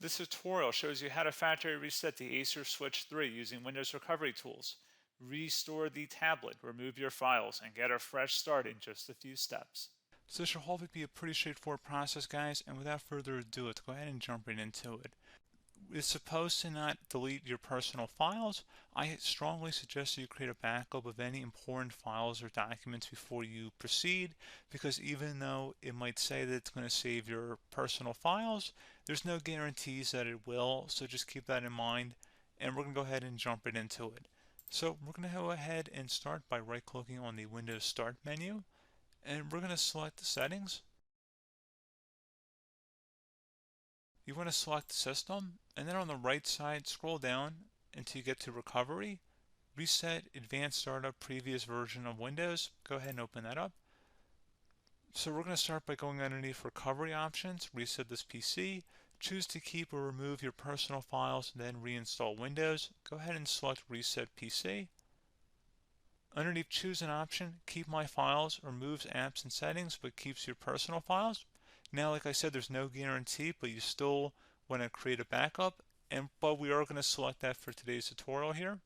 This tutorial shows you how to factory reset the Acer Switch 3 using Windows recovery tools. Restore the tablet, remove your files, and get a fresh start in just a few steps. So this should hopefully be a pretty straightforward process, guys, and without further ado, let's go ahead and jump right into it. It's supposed to not delete your personal files. I strongly suggest you create a backup of any important files or documents before you proceed, because even though it might say that it's going to save your personal files, there's no guarantees that it will, so just keep that in mind, and we're going to go ahead and jump right into it. So we're going to go ahead and start by right-clicking on the Windows Start menu, and we're going to select the settings. You want to select System, and then on the right side, scroll down until you get to Recovery. Reset Advanced Startup Previous Version of Windows. Go ahead and open that up. So we're going to start by going underneath Recovery Options, reset this PC. Choose to keep or remove your personal files, then reinstall Windows. Go ahead and select Reset PC. Underneath Choose an option, Keep My Files removes apps and settings but keeps your personal files. Now, like I said, there's no guarantee, but you still want to create a backup, but we are going to select that for today's tutorial here.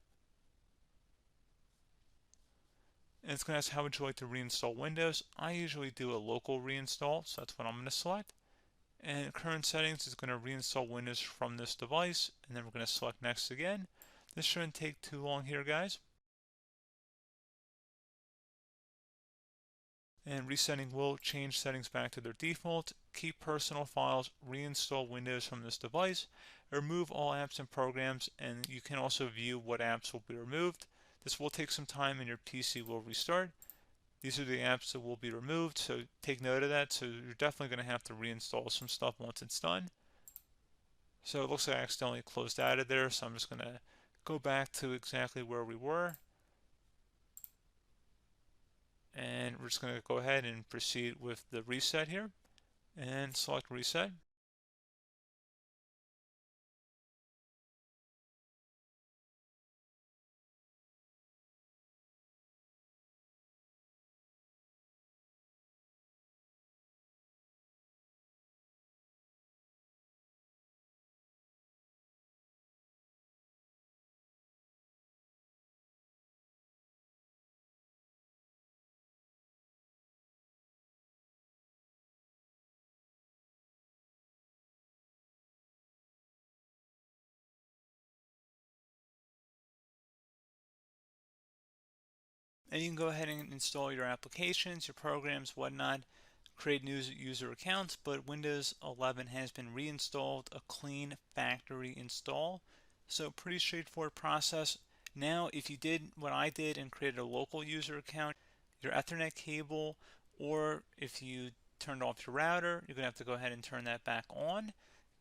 And it's going to ask how would you like to reinstall Windows. I usually do a local reinstall, so that's what I'm going to select. And current settings is going to reinstall Windows from this device, and then we're going to select next again. This shouldn't take too long here, guys. And resetting will change settings back to their default, keep personal files, reinstall Windows from this device, remove all apps and programs, and you can also view what apps will be removed. This will take some time and your PC will restart. These are the apps that will be removed, so take note of that. So you're definitely going to have to reinstall some stuff once it's done. So it looks like I accidentally closed out of there, so I'm just going to go back to exactly where we were. And we're just going to go ahead and proceed with the reset here and select reset. And you can go ahead and install your applications, your programs, whatnot, create new user accounts, but Windows 11 has been reinstalled, a clean factory install. So pretty straightforward process. Now, if you did what I did and created a local user account, your Ethernet cable, or if you turned off your router, you're going to have to go ahead and turn that back on,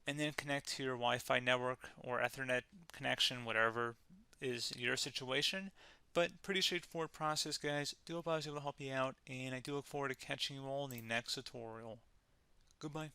and then connect to your Wi-Fi network or Ethernet connection, whatever is your situation. But pretty straightforward process, guys. Do hope I was able to help you out, and I do look forward to catching you all in the next tutorial. Goodbye.